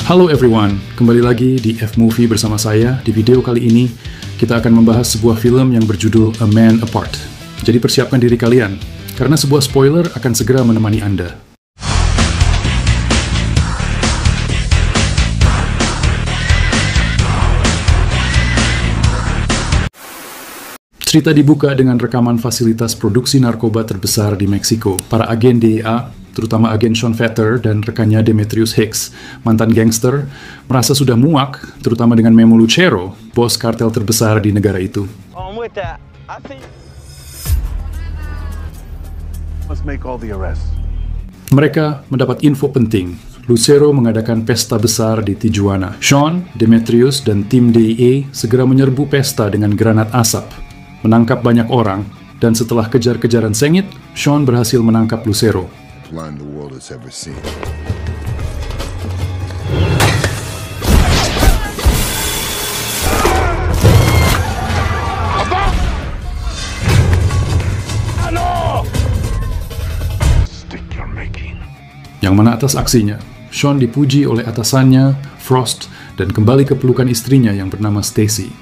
Halo everyone, kembali lagi di F-Movie bersama saya. Di video kali ini, kita akan membahas sebuah film yang berjudul A Man Apart. Jadi persiapkan diri kalian, karena sebuah spoiler akan segera menemani Anda. Cerita dibuka dengan rekaman fasilitas produksi narkoba terbesar di Meksiko. Para agen DEA, terutama agen Sean Fetter dan rekannya Demetrius Hicks, mantan gangster, merasa sudah muak, terutama dengan Memo Lucero, bos kartel terbesar di negara itu. Mereka mendapat info penting. Lucero mengadakan pesta besar di Tijuana. Sean, Demetrius, dan tim DEA segera menyerbu pesta dengan granat asap, menangkap banyak orang, dan setelah kejar-kejaran sengit, Sean berhasil menangkap Lucero. Line the world has ever seen. Yang mana atas aksinya, Sean dipuji oleh atasannya, Frost, dan kembali ke pelukan istrinya yang bernama Stacy.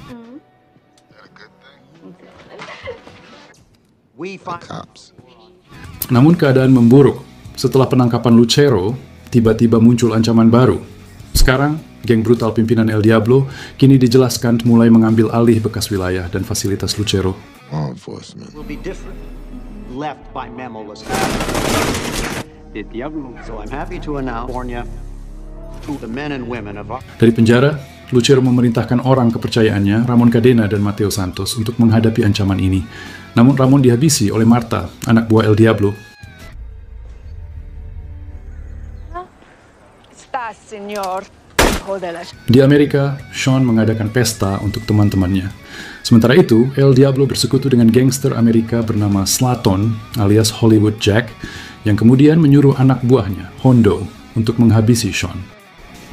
Namun keadaan memburuk. Setelah penangkapan Lucero, tiba-tiba muncul ancaman baru. Sekarang, geng brutal pimpinan El Diablo kini dijelaskan mulai mengambil alih bekas wilayah dan fasilitas Lucero. Dari penjara, Lucero memerintahkan orang kepercayaannya, Ramon Cadena dan Mateo Santos, untuk menghadapi ancaman ini. Namun Ramon dihabisi oleh Marta, anak buah El Diablo. Di Amerika, Sean mengadakan pesta untuk teman-temannya. Sementara itu, El Diablo bersekutu dengan gangster Amerika bernama Slaton alias Hollywood Jack, yang kemudian menyuruh anak buahnya, Hondo, untuk menghabisi Sean.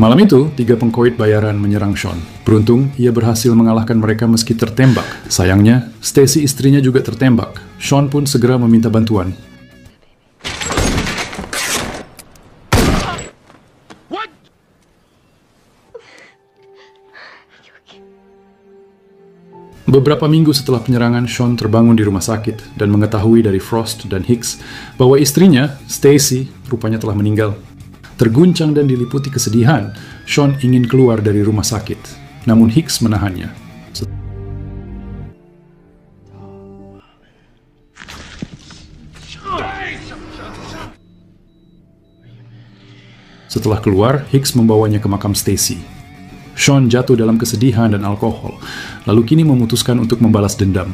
Malam itu, 3 pengkoit bayaran menyerang Sean. Beruntung, ia berhasil mengalahkan mereka meski tertembak. Sayangnya, Stacy istrinya juga tertembak. Sean pun segera meminta bantuan. Beberapa minggu setelah penyerangan, Sean terbangun di rumah sakit dan mengetahui dari Frost dan Hicks bahwa istrinya, Stacy, rupanya telah meninggal. Terguncang dan diliputi kesedihan, Sean ingin keluar dari rumah sakit, namun Hicks menahannya. Setelah keluar, Hicks membawanya ke makam Stacy. Sean jatuh dalam kesedihan dan alkohol, lalu kini memutuskan untuk membalas dendam.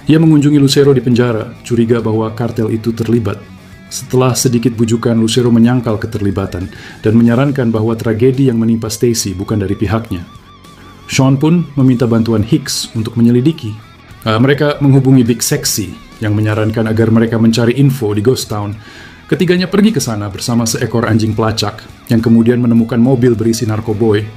Ia mengunjungi Lucero di penjara, curiga bahwa kartel itu terlibat. Setelah sedikit bujukan, Lucero menyangkal keterlibatan dan menyarankan bahwa tragedi yang menimpa Stacy bukan dari pihaknya. Sean pun meminta bantuan Hicks untuk menyelidiki. Mereka menghubungi Big Sexy yang menyarankan agar mereka mencari info di Ghost Town. Ketiganya pergi ke sana bersama seekor anjing pelacak yang kemudian menemukan mobil berisi narkoboy.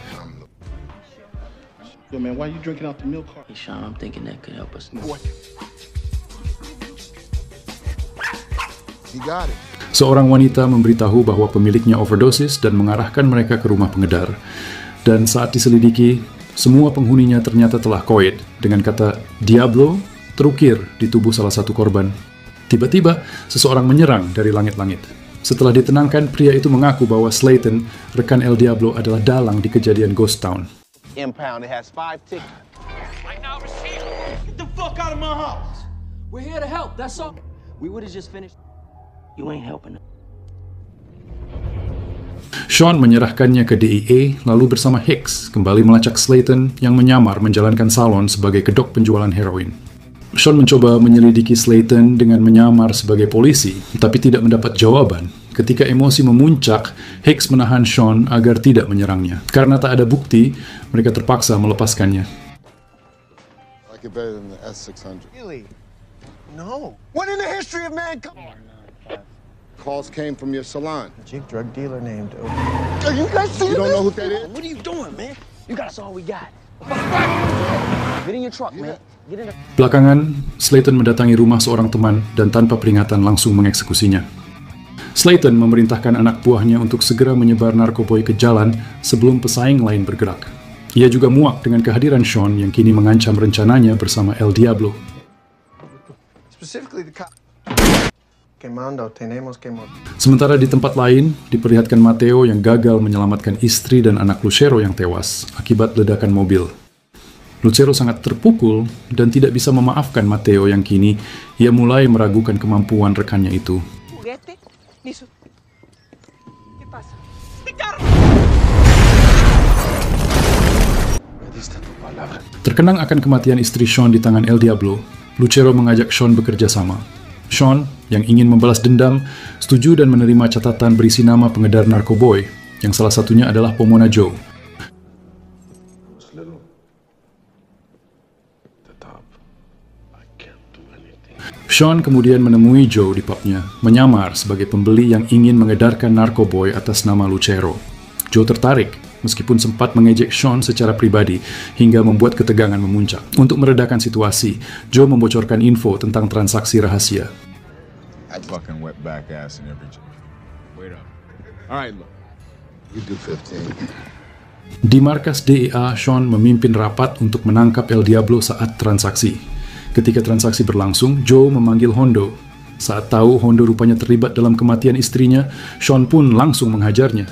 Seorang wanita memberitahu bahwa pemiliknya overdosis dan mengarahkan mereka ke rumah pengedar. Dan saat diselidiki, semua penghuninya ternyata telah koid dengan kata Diablo terukir di tubuh salah satu korban. Tiba-tiba, seseorang menyerang dari langit-langit. Setelah ditenangkan, pria itu mengaku bahwa Slayton, rekan El Diablo, adalah dalang di kejadian Ghost Town. Sean menyerahkannya ke DEA, lalu bersama Hicks kembali melacak Slayton yang menyamar menjalankan salon sebagai kedok penjualan heroin. Sean mencoba menyelidiki Slayton dengan menyamar sebagai polisi, tapi tidak mendapat jawaban. Ketika emosi memuncak, Hicks menahan Sean agar tidak menyerangnya. Karena tak ada bukti, mereka terpaksa melepaskannya. Calls came from your salon. A jig drug dealer named. Are you guys seeing this? You don't know who that is? What are you doing, man? You got us all we got. Get in your truck, man. Belakangan, Slayton mendatangi rumah seorang teman dan tanpa peringatan langsung mengeksekusinya. Slayton memerintahkan anak buahnya untuk segera menyebar narkoboy ke jalan sebelum pesaing lain bergerak. Ia juga muak dengan kehadiran Sean yang kini mengancam rencananya bersama El Diablo. Sementara di tempat lain, diperlihatkan Mateo yang gagal menyelamatkan istri dan anak Lucero yang tewas akibat ledakan mobil. Lucero sangat terpukul dan tidak bisa memaafkan Mateo yang kini ia mulai meragukan kemampuan rekannya itu. Terkenang akan kematian istri Sean di tangan El Diablo, Lucero mengajak Sean bekerja sama. Sean, yang ingin membalas dendam, setuju dan menerima catatan berisi nama pengedar narkoboy, yang salah satunya adalah Pomona Joe. Sean kemudian menemui Joe di pubnya, menyamar sebagai pembeli yang ingin mengedarkan narkoboy atas nama Lucero. Joe tertarik, meskipun sempat mengejek Sean secara pribadi hingga membuat ketegangan memuncak. Untuk meredakan situasi, Joe membocorkan info tentang transaksi rahasia. Fucking wet back ass in every joint. Wait up. All right, look. You do 15. Di markas DEA, Sean memimpin rapat untuk menangkap El Diablo saat transaksi. Ketika transaksi berlangsung, Joe memanggil Hondo. Saat tahu Hondo rupanya terlibat dalam kematian istrinya, Sean pun langsung menghajarnya.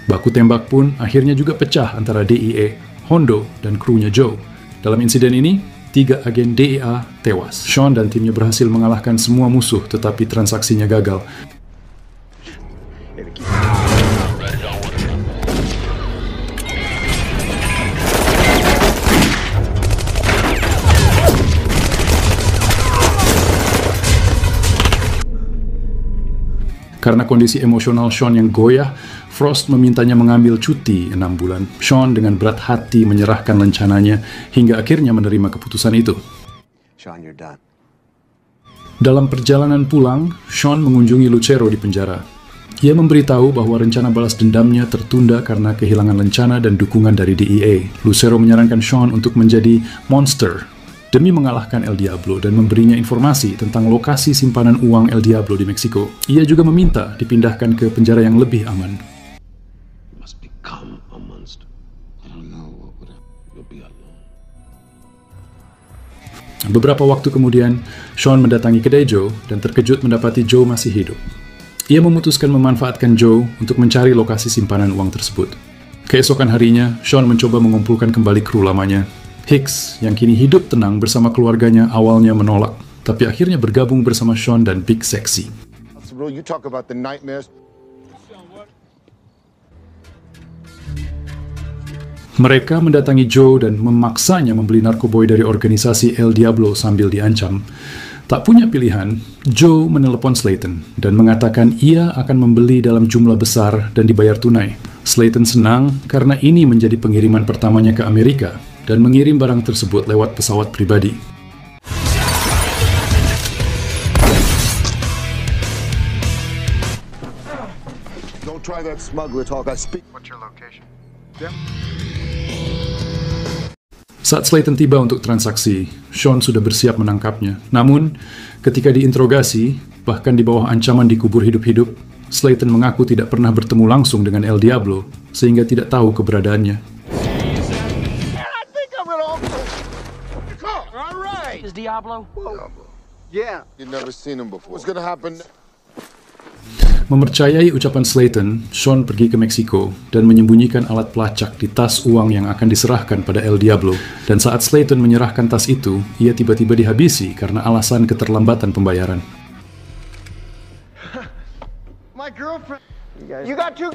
Baku tembak pun akhirnya juga pecah antara DEA, Hondo, dan krunya Joe. Dalam insiden ini, 3 agen DEA tewas. Sean dan timnya berhasil mengalahkan semua musuh, tetapi transaksinya gagal. Karena kondisi emosional Sean yang goyah, Frost memintanya mengambil cuti 6 bulan. Sean dengan berat hati menyerahkan rencananya hingga akhirnya menerima keputusan itu. Sean, you're done. Dalam perjalanan pulang, Sean mengunjungi Lucero di penjara. Ia memberitahu bahwa rencana balas dendamnya tertunda karena kehilangan rencana dan dukungan dari DEA. Lucero menyarankan Sean untuk menjadi monster demi mengalahkan El Diablo dan memberinya informasi tentang lokasi simpanan uang El Diablo di Meksiko. Ia juga meminta dipindahkan ke penjara yang lebih aman. Beberapa waktu kemudian, Sean mendatangi kedai Joe dan terkejut mendapati Joe masih hidup. Ia memutuskan memanfaatkan Joe untuk mencari lokasi simpanan uang tersebut. Keesokan harinya, Sean mencoba mengumpulkan kembali kru lamanya. Hicks, yang kini hidup tenang bersama keluarganya, awalnya menolak, tapi akhirnya bergabung bersama Sean dan Big Sexy. You talk about the nightmares. Mereka mendatangi Joe dan memaksanya membeli narkoboy dari organisasi El Diablo sambil diancam. Tak punya pilihan, Joe menelepon Slayton dan mengatakan ia akan membeli dalam jumlah besar dan dibayar tunai. Slayton senang karena ini menjadi pengiriman pertamanya ke Amerika dan mengirim barang tersebut lewat pesawat pribadi. Don't try that smuggler talk. I speak. What's your location? Saat Slayton tiba untuk transaksi, Sean sudah bersiap menangkapnya. Namun, ketika diinterogasi, bahkan di bawah ancaman dikubur hidup-hidup, Slayton mengaku tidak pernah bertemu langsung dengan El Diablo, sehingga tidak tahu keberadaannya. Is Diablo? Yeah. You've never seen him before. What's gonna happen? Mempercayai ucapan Slayton, Sean pergi ke Meksiko dan menyembunyikan alat pelacak di tas uang yang akan diserahkan pada El Diablo. Dan saat Slayton menyerahkan tas itu, ia tiba-tiba dihabisi karena alasan keterlambatan pembayaran. My girlfriend. You got two.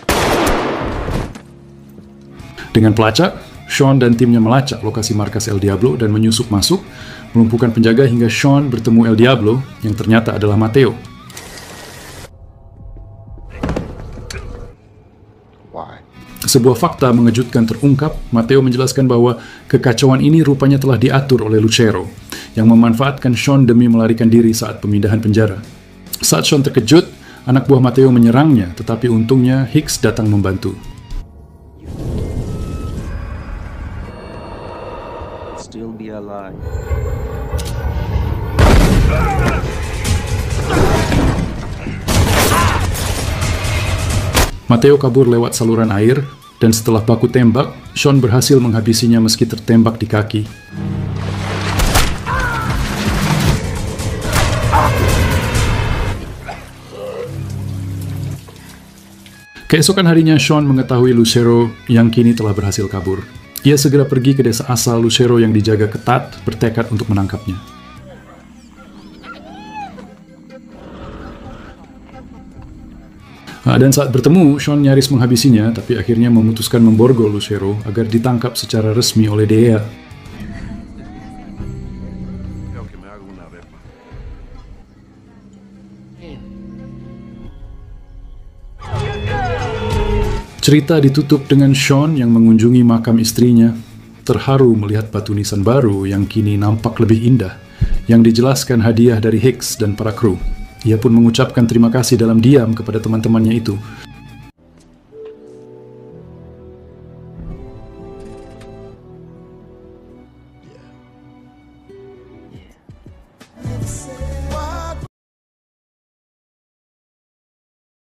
Dengan pelacak, Sean dan timnya melacak lokasi markas El Diablo dan menyusup masuk, melumpuhkan penjaga hingga Sean bertemu El Diablo yang ternyata adalah Mateo. Sebuah fakta mengejutkan terungkap. Mateo menjelaskan bahwa kekacauan ini rupanya telah diatur oleh Lucero, yang memanfaatkan Sean demi melarikan diri saat pemindahan penjara. Saat Sean terkejut, anak buah Mateo menyerangnya, tetapi untungnya Hicks datang membantu. Still be alive. Matteo kabur lewat saluran air, dan setelah baku tembak, Sean berhasil menghabisinya meski tertembak di kaki. Keesokan harinya, Sean mengetahui Lucero yang kini telah berhasil kabur. Ia segera pergi ke desa asal Lucero yang dijaga ketat, bertekad untuk menangkapnya. Dan saat bertemu, Sean nyaris menghabisinya, tapi akhirnya memutuskan memborgol Lucero agar ditangkap secara resmi oleh Dea. Cerita ditutup dengan Sean yang mengunjungi makam istrinya, terharu melihat batu nisan baru yang kini nampak lebih indah, yang dijelaskan hadiah dari Hicks dan para kru. Ia pun mengucapkan terima kasih dalam diam kepada teman-temannya itu,